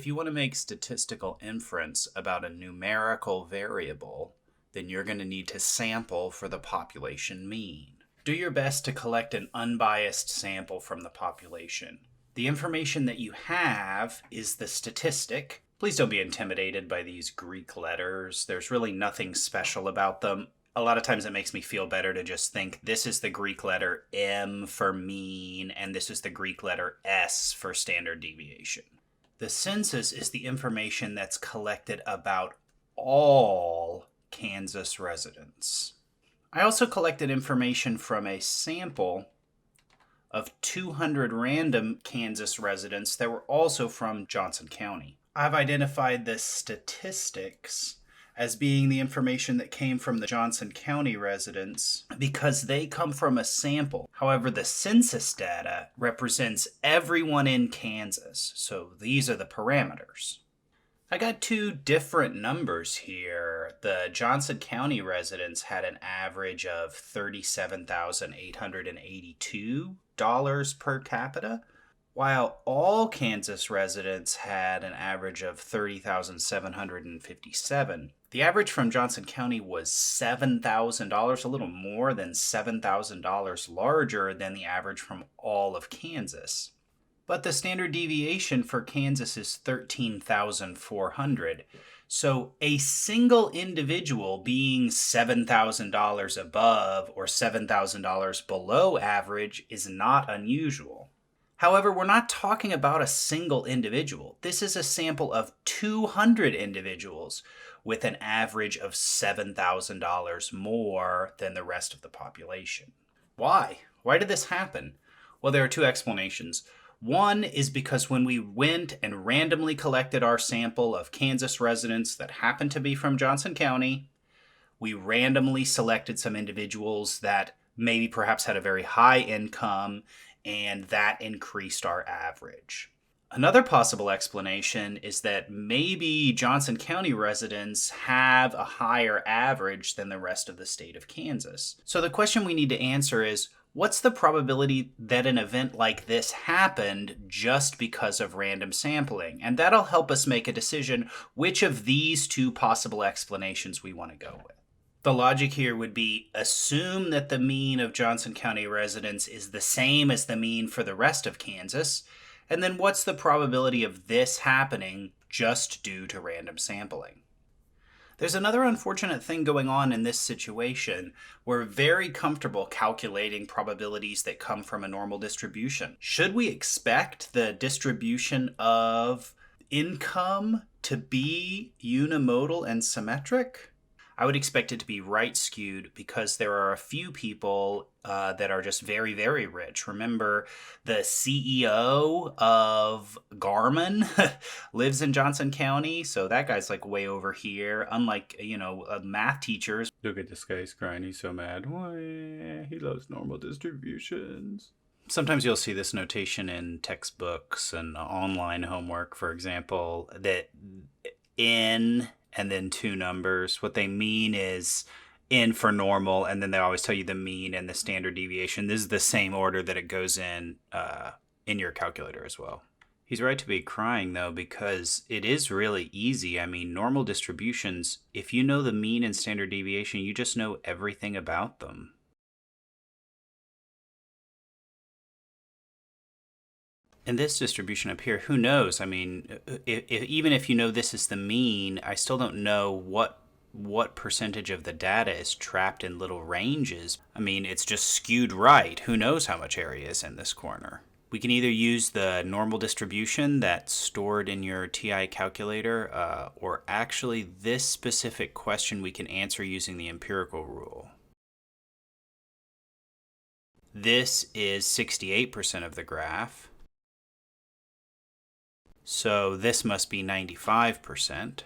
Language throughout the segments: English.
If you want to make statistical inference about a numerical variable, then you're going to need to sample for the population mean. Do your best to collect an unbiased sample from the population. The information that you have is the statistic. Please don't be intimidated by these Greek letters. There's really nothing special about them. A lot of times it makes me feel better to just think this is the Greek letter M for mean, and this is the Greek letter S for standard deviation. The census is the information that's collected about all Kansas residents. I also collected information from a sample of 200 random Kansas residents that were also from Johnson County. I've identified the statistics as being the information that came from the Johnson County residents because they come from a sample. However, the census data represents everyone in Kansas, so these are the parameters. I got two different numbers here. The Johnson County residents had an average of $37,882 per capita, while all Kansas residents had an average of $30,757. The average from Johnson County was $7,000, a little more than $7,000 larger than the average from all of Kansas. But the standard deviation for Kansas is 13,400. So a single individual being $7,000 above or $7,000 below average is not unusual. However, we're not talking about a single individual. This is a sample of 200 individuals with an average of $7,000 more than the rest of the population. Why? Why did this happen? Well, there are two explanations. One is because when we went and randomly collected our sample of Kansas residents that happened to be from Johnson County, we randomly selected some individuals that maybe perhaps had a very high income, and that increased our average. Another possible explanation is that maybe Johnson County residents have a higher average than the rest of the state of Kansas. So the question we need to answer is, what's the probability that an event like this happened just because of random sampling? And that'll help us make a decision which of these two possible explanations we want to go with. The logic here would be assume that the mean of Johnson County residents is the same as the mean for the rest of Kansas, and then what's the probability of this happening just due to random sampling? There's another unfortunate thing going on in this situation. We're very comfortable calculating probabilities that come from a normal distribution. Should we expect the distribution of income to be unimodal and symmetric? I would expect it to be right skewed because there are a few people that are just very, very rich. Remember, the CEO of Garmin lives in Johnson County, so that guy's like way over here. Unlike, math teachers. Look at this guy's crying. He's so mad. He loves normal distributions. Sometimes you'll see this notation in textbooks and online homework, for example, that in and then two numbers. What they mean is in for normal, and then they always tell you the mean and the standard deviation. This is the same order that it goes in your calculator as well. He's right to be crying, though, because it is really easy. I mean, normal distributions, if you know the mean and standard deviation, you just know everything about them. In this distribution up here, who knows? I mean, even if you know this is the mean, I still don't know what percentage of the data is trapped in little ranges. I mean, it's just skewed right. Who knows how much area is in this corner? We can either use the normal distribution that's stored in your TI calculator, or actually this specific question we can answer using the empirical rule. This is 68% of the graph. So this must be 95%.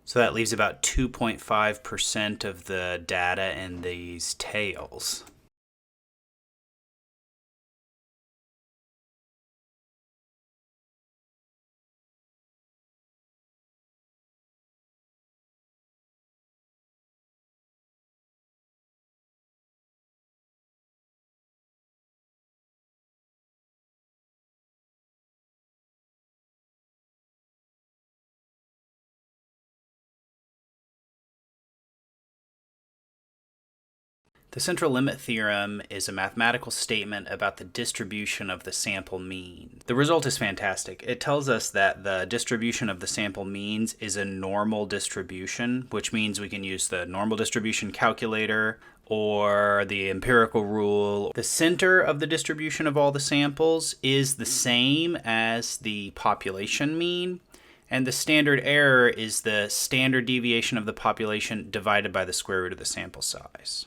So that leaves about 2.5% of the data in these tails. The central limit theorem is a mathematical statement about the distribution of the sample mean. The result is fantastic. It tells us that the distribution of the sample means is a normal distribution, which means we can use the normal distribution calculator or the empirical rule. The center of the distribution of all the samples is the same as the population mean, and the standard error is the standard deviation of the population divided by the square root of the sample size.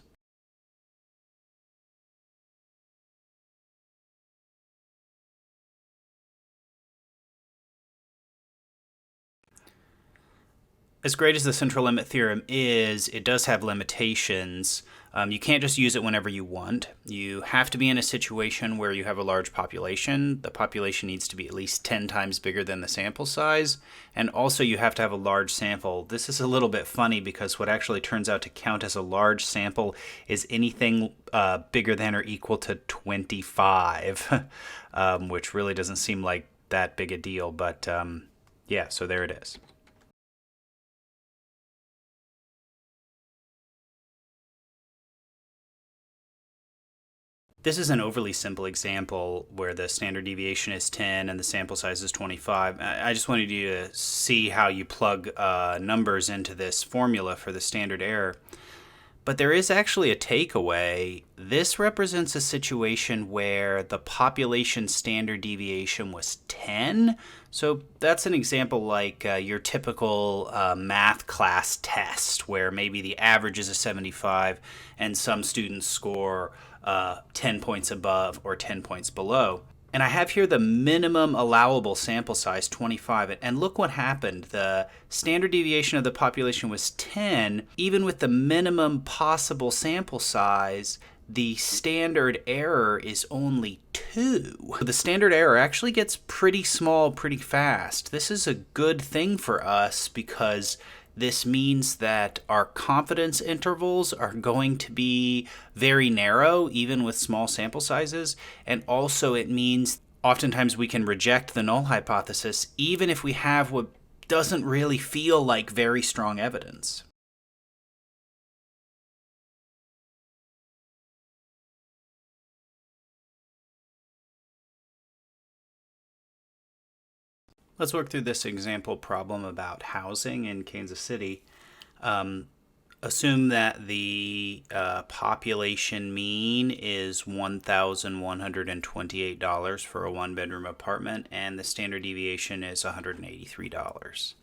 As great as the central limit theorem is, it does have limitations. You can't just use it whenever you want. You have to be in a situation where you have a large population. The population needs to be at least 10 times bigger than the sample size. And also you have to have a large sample. This is a little bit funny because what actually turns out to count as a large sample is anything bigger than or equal to 25, which really doesn't seem like that big a deal. But yeah, so there it is. This is an overly simple example where the standard deviation is 10 and the sample size is 25. I just wanted you to see how you plug numbers into this formula for the standard error. But there is actually a takeaway. This represents a situation where the population standard deviation was 10. So that's an example like your typical math class test where maybe the average is a 75 and some students score 10 points above or 10 points below. And I have here the minimum allowable sample size, 25. And look what happened. The standard deviation of the population was 10. Even with the minimum possible sample size, the standard error is only 2. The standard error actually gets pretty small pretty fast. This is a good thing for us because this means that our confidence intervals are going to be very narrow, even with small sample sizes. And also it means oftentimes we can reject the null hypothesis, even if we have what doesn't really feel like very strong evidence. Let's work through this example problem about housing in Kansas City. Assume that the population mean is $1,128 for a one-bedroom apartment, and the standard deviation is $183.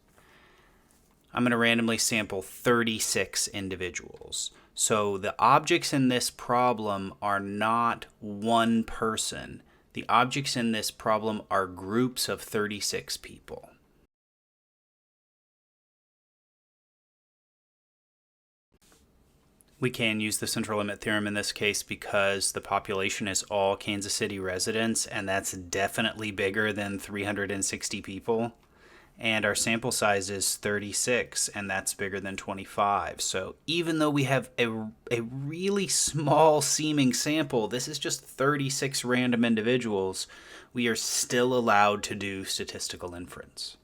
I'm going to randomly sample 36 individuals. So the objects in this problem are not one person. The objects in this problem are groups of 36 people. We can use the central limit theorem in this case because the population is all Kansas City residents, and that's definitely bigger than 360 people. And our sample size is 36, and that's bigger than 25. So even though we have a really small seeming sample, this is just 36 random individuals, we are still allowed to do statistical inference.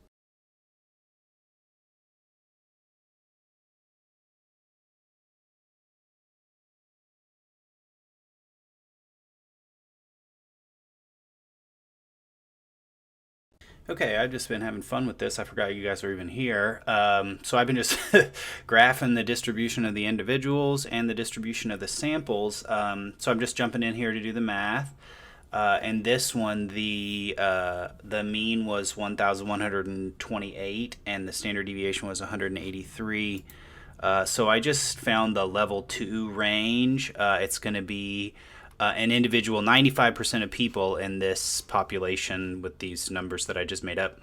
Okay, I've just been having fun with this. I forgot you guys are even here. So I've been just graphing the distribution of the individuals and the distribution of the samples. So I'm just jumping in here to do the math. And this one, the mean was 1,128, and the standard deviation was 183. So I just found the level 2 range. It's going to be an individual, 95% of people in this population with these numbers that I just made up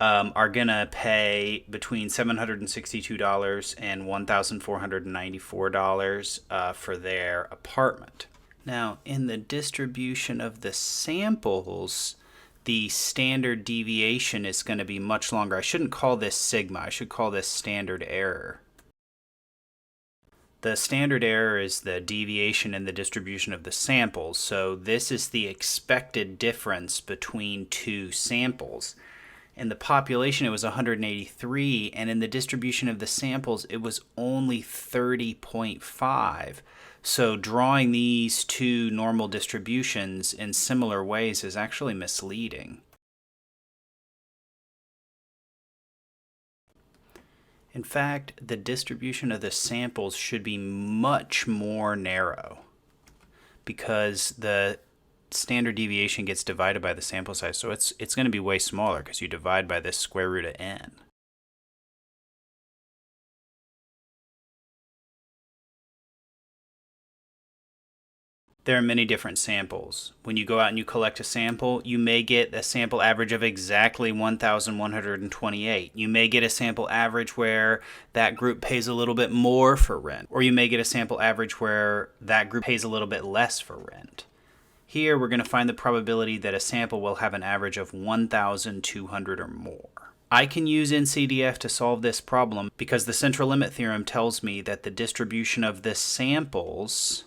are going to pay between $762 and $1,494 for their apartment. Now, in the distribution of the samples, the standard deviation is going to be much longer. I shouldn't call this sigma. I should call this standard error. The standard error is the deviation in the distribution of the samples. So this is the expected difference between two samples. In the population, it was 183, and in the distribution of the samples, it was only 30.5. So drawing these two normal distributions in similar ways is actually misleading. In fact, the distribution of the samples should be much more narrow because the standard deviation gets divided by the sample size. So it's going to be way smaller because you divide by this square root of n. There are many different samples. When you go out and you collect a sample, you may get a sample average of exactly 1,128. You may get a sample average where that group pays a little bit more for rent, or you may get a sample average where that group pays a little bit less for rent. Here, we're going to find the probability that a sample will have an average of 1,200 or more. I can use NCDF to solve this problem because the central limit theorem tells me that the distribution of the samples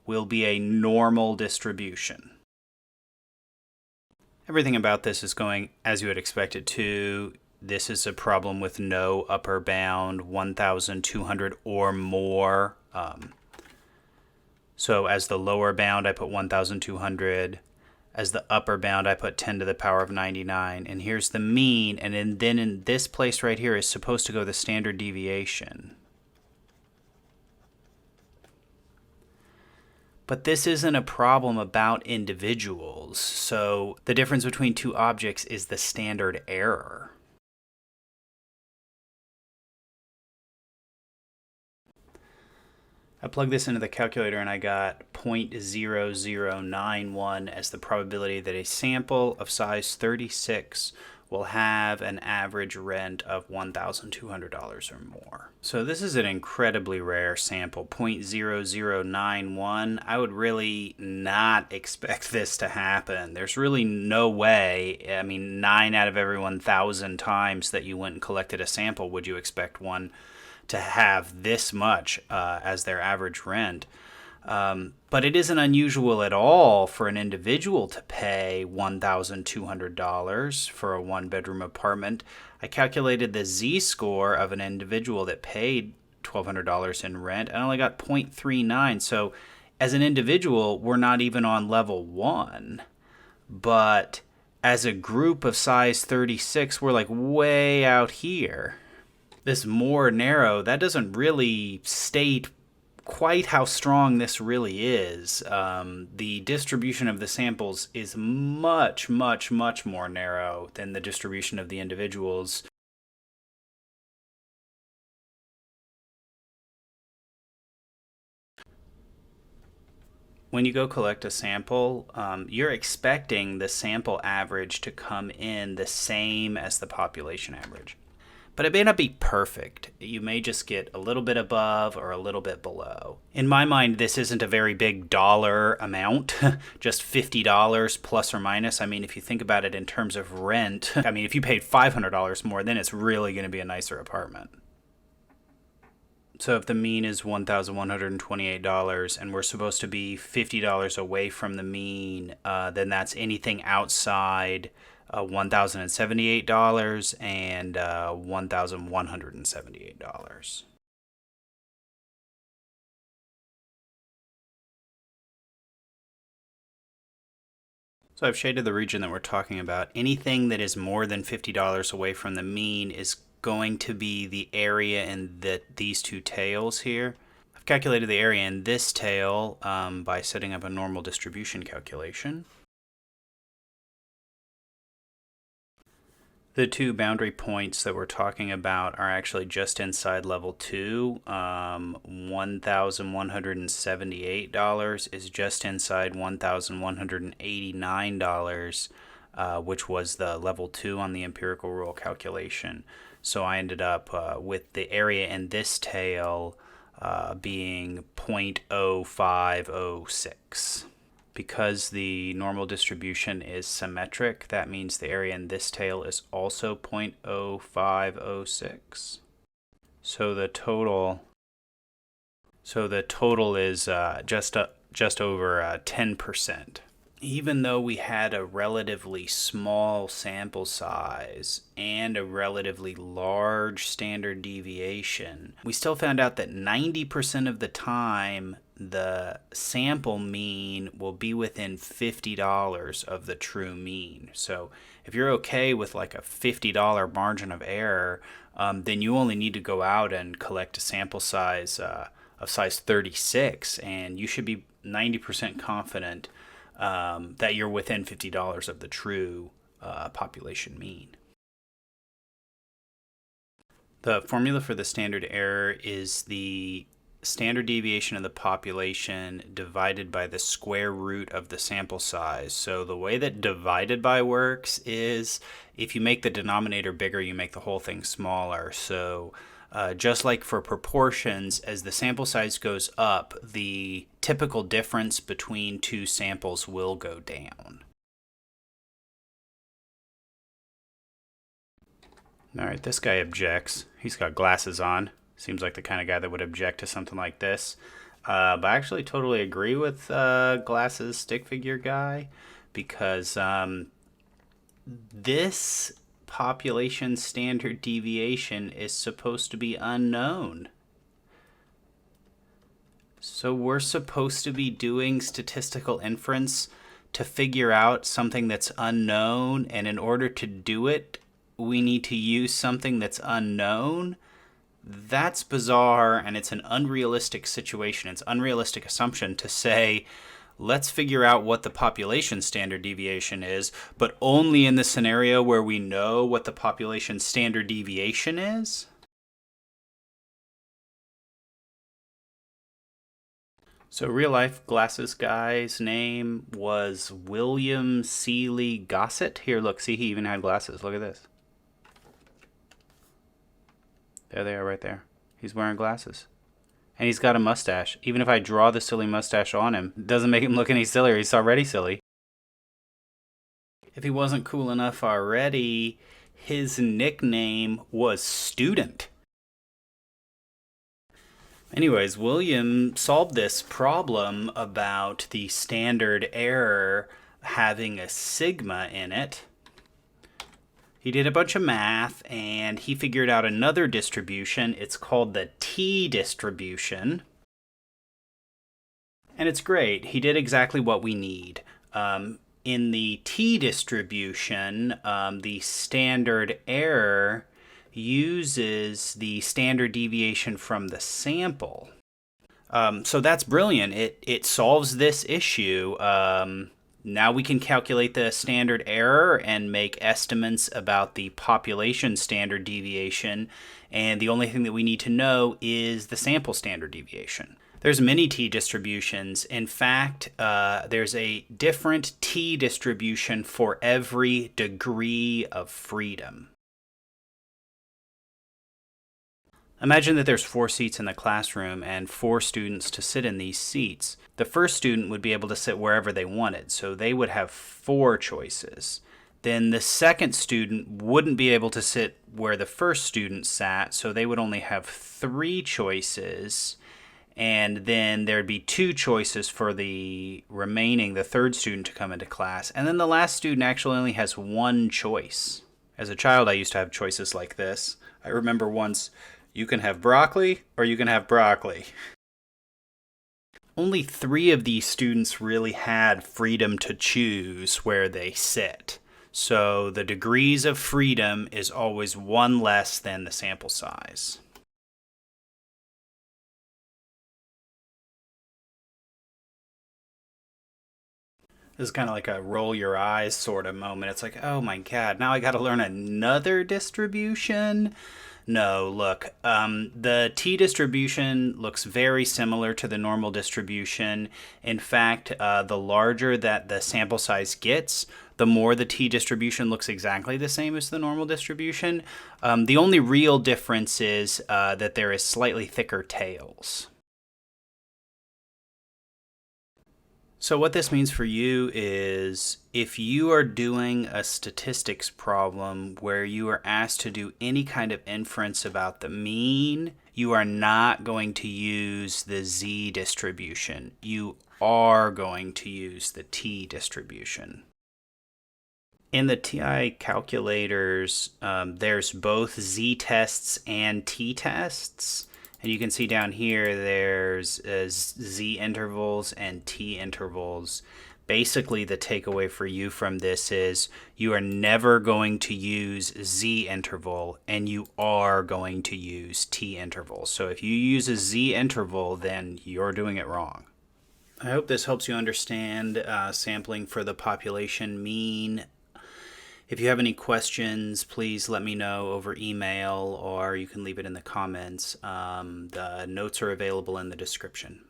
will be a normal distribution. Everything about this is going as you would expect it to. This is a problem with no upper bound, 1,200 or more. So as the lower bound, I put 1,200. As the upper bound, I put 10 to the power of 99. And here's the mean. And then in this place right here is supposed to go the standard deviation. But this isn't a problem about individuals. So the difference between two objects is the standard error. I plugged this into the calculator and I got 0.0091 as the probability that a sample of size 36 will have an average rent of $1,200 or more. So this is an incredibly rare sample, 0.0091. I would really not expect this to happen. There's really no way. I mean, 9 out of every 1,000 times that you went and collected a sample would you expect one to have this much as their average rent. But it isn't unusual at all for an individual to pay $1,200 for a one-bedroom apartment. I calculated the z-score of an individual that paid $1,200 in rent and only got 0.39. So as an individual, we're not even on level 1. But as a group of size 36, we're like way out here. This more narrow, that doesn't really state quite how strong this really is. The distribution of the samples is much, much, much more narrow than the distribution of the individuals. When you go collect a sample, you're expecting the sample average to come in the same as the population average. But it may not be perfect. You may just get a little bit above or a little bit below. In my mind, this isn't a very big dollar amount, just $50 plus or minus. I mean, if you think about it in terms of rent, I mean, if you paid $500 more, then it's really going to be a nicer apartment. So if the mean is $1,128 and we're supposed to be $50 away from the mean, then that's anything outside $1,078 and $1,178. So I've shaded the region that we're talking about. Anything that is more than $50 away from the mean is going to be the area in these two tails here. I've calculated the area in this tail by setting up a normal distribution calculation. The two boundary points that we're talking about are actually just inside level 2. $1,178 is just inside $1,189, which was the level 2 on the empirical rule calculation. So I ended up with the area in this tail being 0.0506. Because the normal distribution is symmetric, that means the area in this tail is also 0.0506. So the total is just over 10%. even though we had a relatively small sample size and a relatively large standard deviation, we still found out that 90% of the time the sample mean will be within $50 of the true mean. So if you're okay with like a $50 margin of error, then you only need to go out and collect a sample size of size 36, and you should be 90% confident that you're within $50 of the true population mean. The formula for the standard error is the standard deviation of the population divided by the square root of the sample size. So the way that divided by works is if you make the denominator bigger, you make the whole thing smaller. So just like for proportions, as the sample size goes up, the typical difference between two samples will go down. All right, this guy objects. He's got glasses on. Seems like the kind of guy that would object to something like this. But I actually totally agree with glasses stick figure guy, because this population standard deviation is supposed to be unknown. So we're supposed to be doing statistical inference to figure out something that's unknown, and in order to do it, we need to use something that's unknown? That's bizarre, and it's an unrealistic situation. It's an unrealistic assumption to say, let's figure out what the population standard deviation is, but only in the scenario where we know what the population standard deviation is? So real life glasses guy's name was William Seeley Gossett. Here, look, see, he even had glasses. Look at this. There they are right there. He's wearing glasses. And he's got a mustache. Even if I draw the silly mustache on him, it doesn't make him look any sillier. He's already silly. If he wasn't cool enough already, his nickname was Student. Anyways, William solved this problem about the standard error having a sigma in it. He did a bunch of math, and he figured out another distribution. It's called the T distribution. And it's great. He did exactly what we need. In the T distribution, the standard error uses the standard deviation from the sample. So that's brilliant. It solves this issue. Now we can calculate the standard error and make estimates about the population standard deviation, and the only thing that we need to know is the sample standard deviation. There's many T distributions. In fact, there's a different T distribution for every degree of freedom. Imagine that there's 4 seats in the classroom and 4 students to sit in these seats. The first student would be able to sit wherever they wanted, so they would have 4 choices. Then the second student wouldn't be able to sit where the first student sat, so they would only have 3 choices. And then there'd be 2 choices for the third student to come into class. And then the last student actually only has 1 choice. As a child, I used to have choices like this. I remember once, you can have broccoli or you can have broccoli. Only 3 of these students really had freedom to choose where they sit. So the degrees of freedom is always 1 less than the sample size. This is kind of like a roll your eyes sort of moment. It's like, oh my god, now I got to learn another distribution? No, look, the T distribution looks very similar to the normal distribution. In fact, the larger that the sample size gets, the more the T distribution looks exactly the same as the normal distribution. The only real difference is that there is slightly thicker tails. So what this means for you is if you are doing a statistics problem where you are asked to do any kind of inference about the mean, you are not going to use the Z distribution. You are going to use the t-distribution. In the TI calculators, there's both z-tests and t-tests. And you can see down here there's z-intervals and t-intervals. Basically, the takeaway for you from this is you are never going to use z-interval, and you are going to use t-interval. So if you use a z-interval, then you're doing it wrong. I hope this helps you understand sampling for the population mean. If you have any questions, please let me know over email, or you can leave it in the comments. The notes are available in the description.